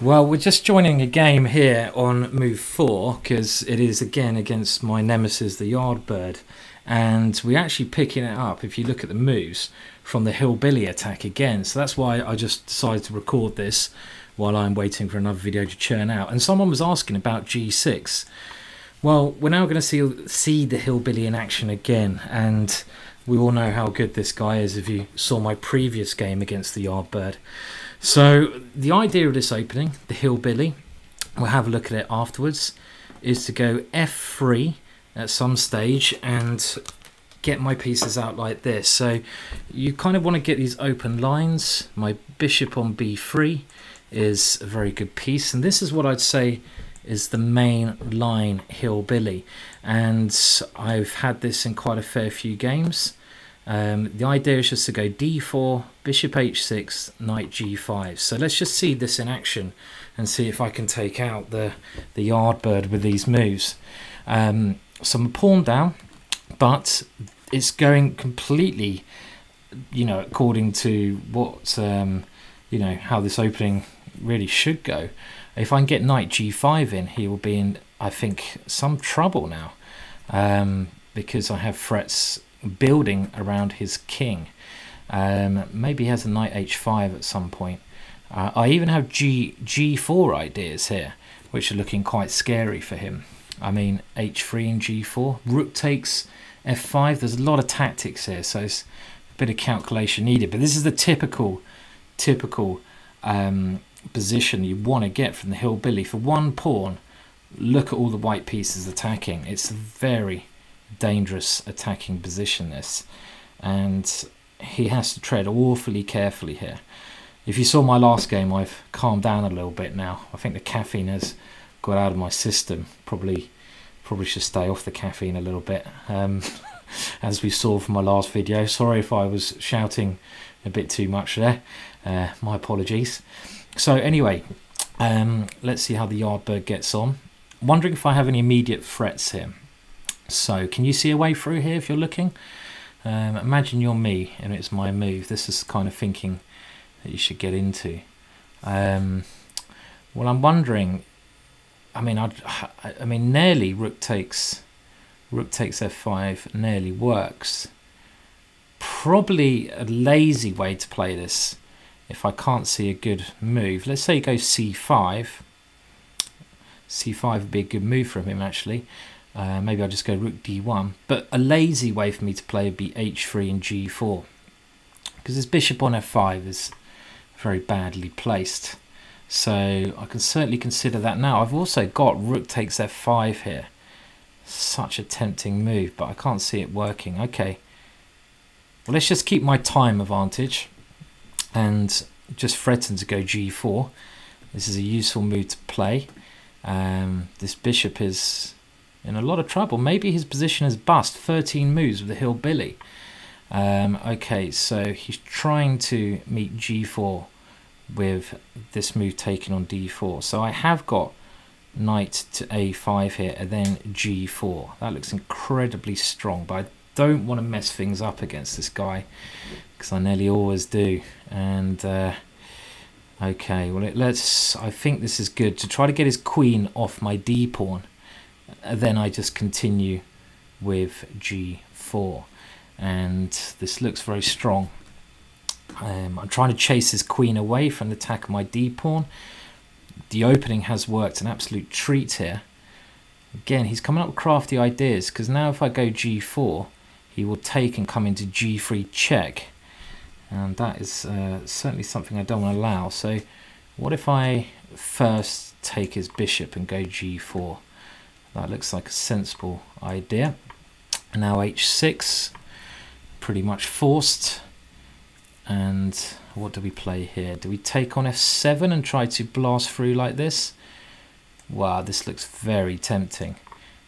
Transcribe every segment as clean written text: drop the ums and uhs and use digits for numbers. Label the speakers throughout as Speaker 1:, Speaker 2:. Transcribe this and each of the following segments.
Speaker 1: Well, we're just joining a game here on move 4 because it is again against my nemesis, the Yardbird, and we're actually picking it up, if you look at the moves, from the Hillbilly Attack again. So that's why I just decided to record this while I'm waiting for another video to churn out. And someone was asking about G6. Well, we're now going to see the Hillbilly in action again, and we all know how good this guy is if you saw my previous game against the Yardbird. So the idea of this opening, the Hillbilly, we'll have a look at it afterwards, is to go F3 at some stage and get my pieces out like this. So you kind of want to get these open lines. My bishop on B3 is a very good piece, and this is what I'd say is the main line Hillbilly, and I've had this in quite a fair few games. The idea is just to go d4, bishop h6, knight g5. So let's just see this in action and see if I can take out the Yardbird with these moves. So I'm a pawn down, but it's going completely, according to what, how this opening really should go. If I can get knight g5 in, he will be in, I think, some trouble now, because I have threats building around his king. Maybe he has a knight h5 at some point. I even have g4 ideas here, which are looking quite scary for him. I mean, h3 and g4, rook takes f5. There's a lot of tactics here, so it's a bit of calculation needed, but this is the typical position you want to get from the Hillbilly. For one pawn, look at all the white pieces attacking. It's a very dangerous attacking position, this, and he has to tread awfully carefully here. If you saw my last game, I've calmed down a little bit now. I think the caffeine has got out of my system. Probably should stay off the caffeine a little bit, as we saw from my last video. Sorry if I was shouting a bit too much there, my apologies. So anyway, let's see how the Yardbird gets on. Wondering if I have any immediate threats here. So can you see a way through here if you're looking? Imagine you're me and it's my move. This is the kind of thinking that you should get into. Well, I'm wondering, I mean nearly rook takes f5 nearly works. Probably a lazy way to play this if I can't see a good move. Let's say he goes c5. c5 would be a good move from him, actually. Maybe I'll just go rook d1, but a lazy way for me to play would be h3 and g4, because this bishop on f5 is very badly placed. So I can certainly consider that now. I've also got rook takes f5 here. Such a tempting move, but I can't see it working. Okay, well, let's just keep my time advantage and just threaten to go g4. This is a useful move to play. This bishop is in a lot of trouble. Maybe his position is bust. 13 moves with the Hillbilly. Okay, so he's trying to meet g4 with this move taken on d4. So I have got knight to a5 here and then g4. That looks incredibly strong, but I don't want to mess things up against this guy because I nearly always do. And okay, well, I think this is good to try to get his queen off my d pawn. Then I just continue with g4, and this looks very strong. I'm trying to chase his queen away from the attack of my d pawn. The opening has worked, an absolute treat here. Again, he's coming up with crafty ideas, because now if I go g4, he will take and come into g3 check, and that is certainly something I don't want to allow. So what if I first take his bishop and go g4? That looks like a sensible idea. Now h6, pretty much forced. And what do we play here? Do we take on f7 and try to blast through like this? Wow, this looks very tempting.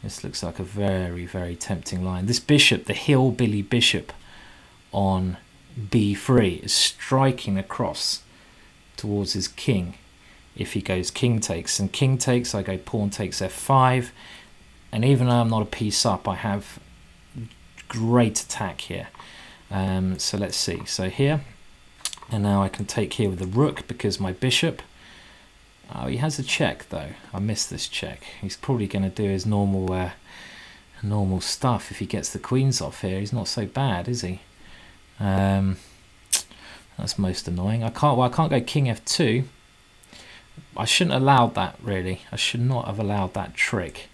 Speaker 1: This looks like a very, very tempting line. This bishop, the Hillbilly bishop on b3, is striking across towards his king. If he goes king takes and king takes, I go pawn takes f5, and even though I'm not a piece up, I have great attack here. So let's see. So here, and now I can take here with the rook because my bishop Oh, he has a check though. I missed this check. He's probably going to do his normal normal stuff if he gets the queens off here. He's not so bad, is he? That's most annoying. I can't go king f2. I shouldn't have allowed that, really. I should not have allowed that trick,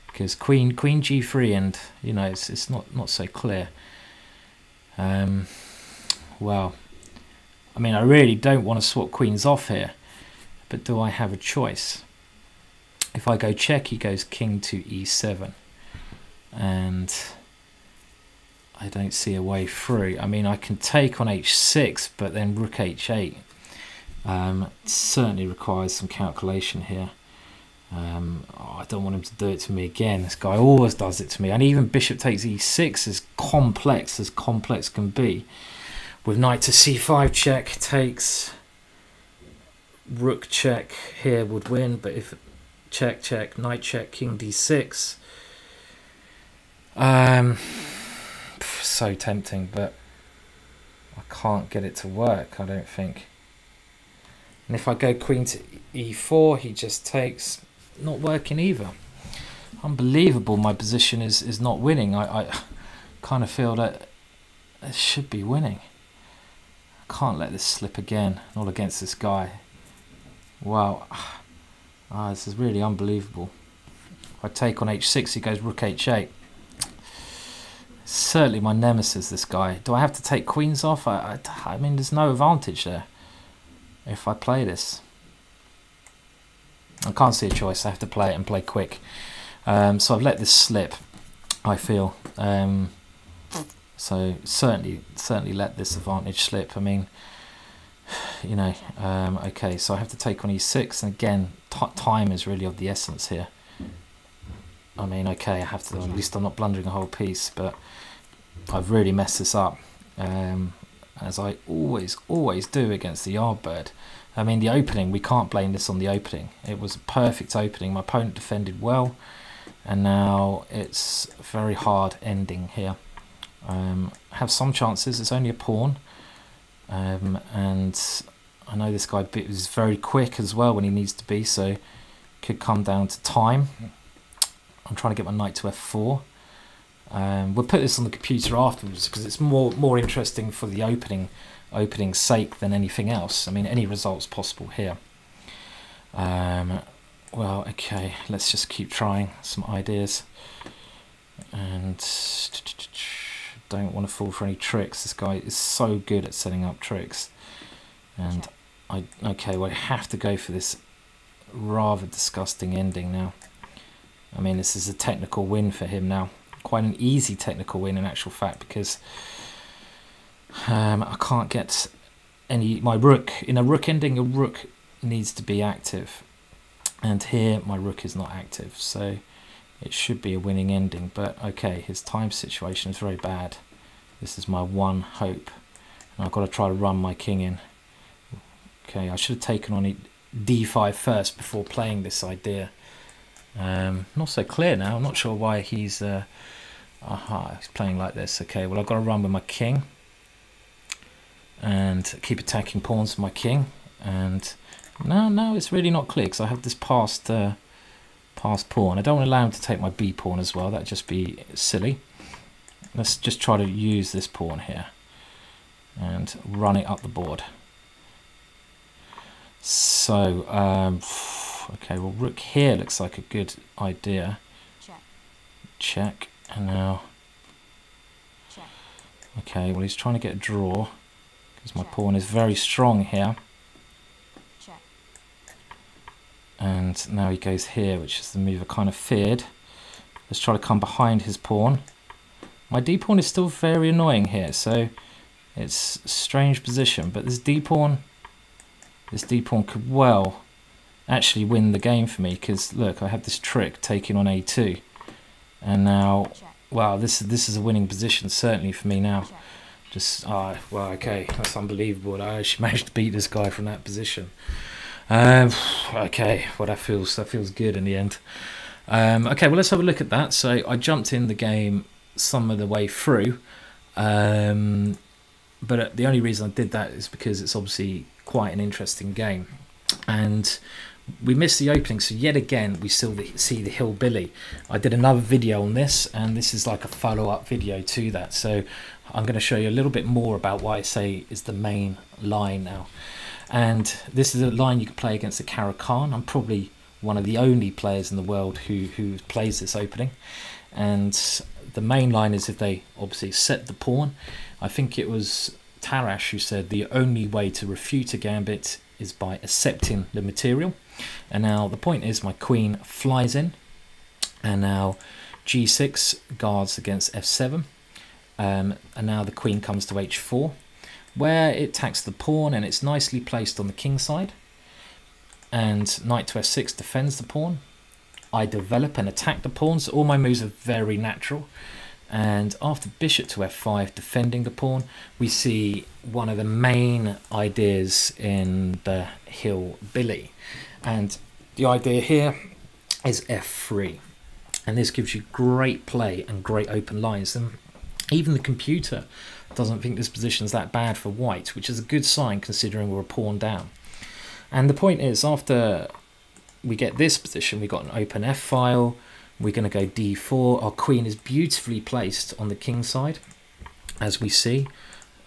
Speaker 1: because queen g3, and you know, it's not so clear. Well, I mean, I really don't want to swap queens off here, but do I have a choice? If I go check, he goes king to e7, and I don't see a way through. I mean, I can take on h6, but then rook h8 certainly requires some calculation here. I don't want him to do it to me again. This guy always does it to me. And even bishop takes e6 is complex as complex can be. With knight to c5 check takes, rook check here would win, but if check check, knight check, king d6, so tempting, but I can't get it to work, I don't think. And if I go queen to e4, he just takes, not working either. Unbelievable, my position is not winning. I kind of feel that it should be winning. I can't let this slip again, not against this guy. Wow, this is really unbelievable. If I take on h6, he goes rook h8. Certainly my nemesis, this guy. Do I have to take queens off? I mean, there's no advantage there if I play this. I can't see a choice. I have to play it and play quick. So I've let this slip, I feel. So certainly let this advantage slip. I mean, you know, okay, so I have to take on e6, and again, time is really of the essence here. I mean, okay, I have to, at least I'm not blundering a whole piece, but I've really messed this up, as I always do against the Yardbird. I mean, the opening, we can't blame this on the opening. It was a perfect opening. My opponent defended well, and now it's a very hard ending here. Have some chances. It's only a pawn, and I know this guy is very quick as well when he needs to be, so could come down to time. I'm trying to get my knight to f4. We'll put this on the computer afterwards because it's more interesting for the opening's sake than anything else. I mean, any result's possible here. Well, okay, let's just keep trying some ideas, and don't want to fall for any tricks. This guy is so good at setting up tricks, and okay, well, I have to go for this rather disgusting ending now. I mean, this is a technical win for him now. Quite an easy technical win in actual fact, because I can't get my rook. In a rook ending, a rook needs to be active. And here, my rook is not active. So it should be a winning ending. But okay, his time situation is very bad. This is my one hope. And I've got to try to run my king in. Okay, I should have taken on d5 first before playing this idea. Not so clear now. I'm not sure why he's playing like this. Okay, well, I've got to run with my king and keep attacking pawns with my king. And now it's really not clear because I have this passed pawn. I don't want to allow him to take my b pawn as well. That'd just be silly. Let's just try to use this pawn here and run it up the board. So okay, well, rook here looks like a good idea. Check. And now, okay, well, he's trying to get a draw because my pawn is very strong here. And now he goes here, which is the move I kind of feared. Let's try to come behind his pawn. My d pawn is still very annoying here, so it's a strange position. But this d pawn could well actually win the game for me, because look, I have this trick taking on a2, and now, wow, this is a winning position certainly for me now. Just well, okay, that's unbelievable. I actually managed to beat this guy from that position. Okay, well, that feels good in the end. Okay, well, let's have a look at that. So I jumped in the game some of the way through, but the only reason I did that is because it's obviously quite an interesting game, and we missed the opening, so yet again we still see the hillbilly. I did another video on this, and this is like a follow-up video to that, so I'm going to show you a little bit more about what I say is the main line now. And this is a line you can play against the caro-karn. I'm probably one of the only players in the world who plays this opening, and the main line is if they obviously set the pawn. I think it was Tarash who said the only way to refute a gambit is by accepting the material. And now the point is my queen flies in, and now g6 guards against f7, and now the queen comes to h4, where it attacks the pawn, and it's nicely placed on the king side, and knight to f6 defends the pawn. I develop and attack the pawns. All my moves are very natural, and after bishop to f5 defending the pawn, we see one of the main ideas in the hillbilly, and the idea here is f3, and this gives you great play and great open lines, and even the computer doesn't think this position is that bad for white, which is a good sign considering we're a pawn down. And the point is, after we get this position, we got an open f file, we're going to go d4. Our queen is beautifully placed on the king side, as we see.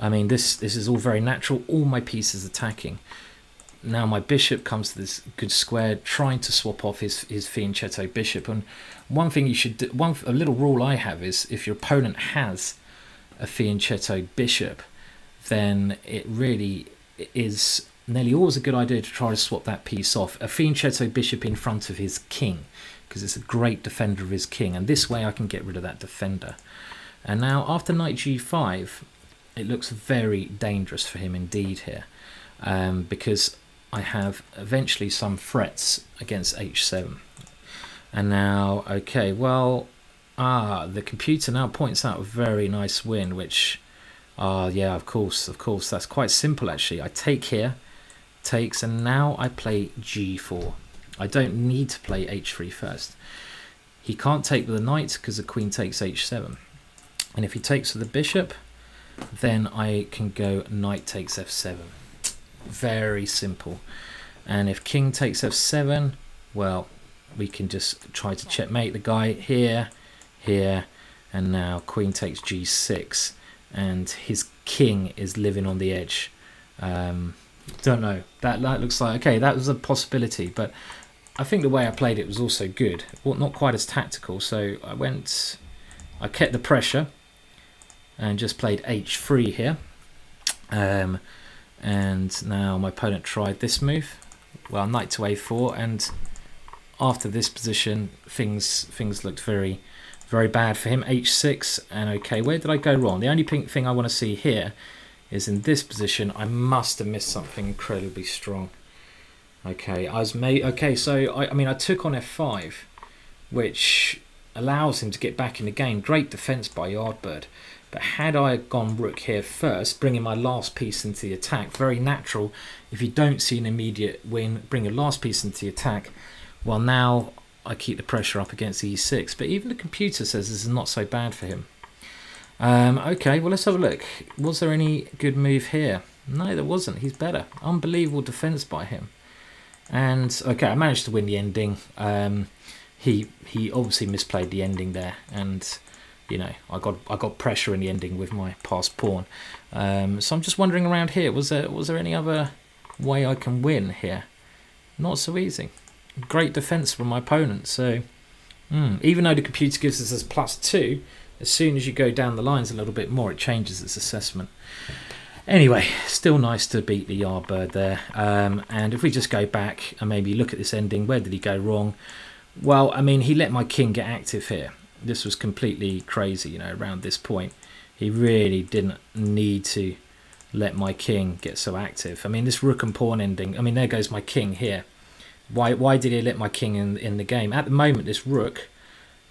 Speaker 1: I mean, this is all very natural, all my pieces attacking. Now my bishop comes to this good square, trying to swap off his fianchetto bishop. And one thing you should do, a little rule I have is, if your opponent has a fianchetto bishop, then it really is nearly always a good idea to try to swap that piece off. A fianchetto bishop in front of his king, because it's a great defender of his king, and this way I can get rid of that defender. And now after knight g5, it looks very dangerous for him indeed here, because I have eventually some threats against h7. And now, okay, well, the computer now points out a very nice win, which, yeah, of course, that's quite simple actually. I take here, takes, and now I play g4. I don't need to play h3 first. He can't take with the knight because the queen takes h7. And if he takes with the bishop, then I can go knight takes f7. Very simple. And if king takes f7, well, we can just try to checkmate the guy here, here, and now queen takes g6, and his king is living on the edge. Don't know, that looks like, okay, that was a possibility, but I think the way I played it was also good. Well, not quite as tactical, so I kept the pressure and just played h3 here. And now my opponent tried this move, well, knight to a4, and after this position things looked very bad for him. h6, and okay, where did I go wrong? The only thing I want to see here is in this position I must have missed something incredibly strong. Okay, so I mean I took on f5, which allows him to get back in the game. Great defense by Yardbird. But had I gone rook here first, bringing my last piece into the attack, very natural, if you don't see an immediate win, bring your last piece into the attack, well, now I keep the pressure up against e6. But even the computer says this is not so bad for him. Okay, well, let's have a look. Was there any good move here? No, there wasn't. He's better. Unbelievable defense by him. And, okay, I managed to win the ending. He obviously misplayed the ending there, and you know, I got pressure in the ending with my passed pawn. So I'm just wondering around here, was there any other way I can win here? Not so easy. Great defense from my opponent. So even though the computer gives us as +2, as soon as you go down the lines a little bit more, it changes its assessment. Anyway, still nice to beat the Yardbird there. And if we just go back and maybe look at this ending, where did he go wrong? Well, I mean, he let my king get active here. This was completely crazy, you know, around this point. He really didn't need to let my king get so active. I mean, this rook and pawn ending, I mean, there goes my king here. Why did he let my king in the game? At the moment, this rook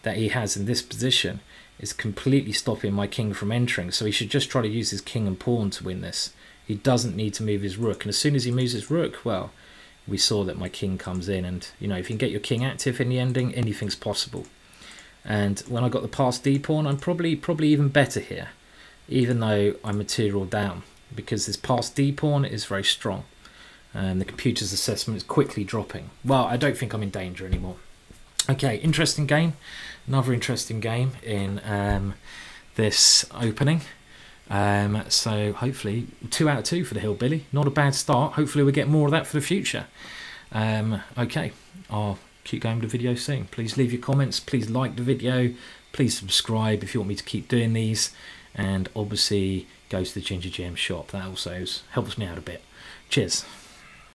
Speaker 1: that he has in this position is completely stopping my king from entering, so he should just try to use his king and pawn to win this. He doesn't need to move his rook, and as soon as he moves his rook, well, we saw that my king comes in, and you know, if you can get your king active in the ending, anything's possible. And when I got the passed d pawn, I'm probably even better here, even though I'm material down, because this passed d pawn is very strong. The computer's assessment is quickly dropping. Well, I don't think I'm in danger anymore. Okay, interesting game. Another interesting game in this opening. So hopefully 2 out of 2 for the Hillbilly. Not a bad start. Hopefully we'll get more of that for the future. Okay, I'll keep going with the video soon. Please leave your comments. Please like the video. Please subscribe if you want me to keep doing these. And obviously go to the GingerGM shop. That also helps me out a bit. Cheers.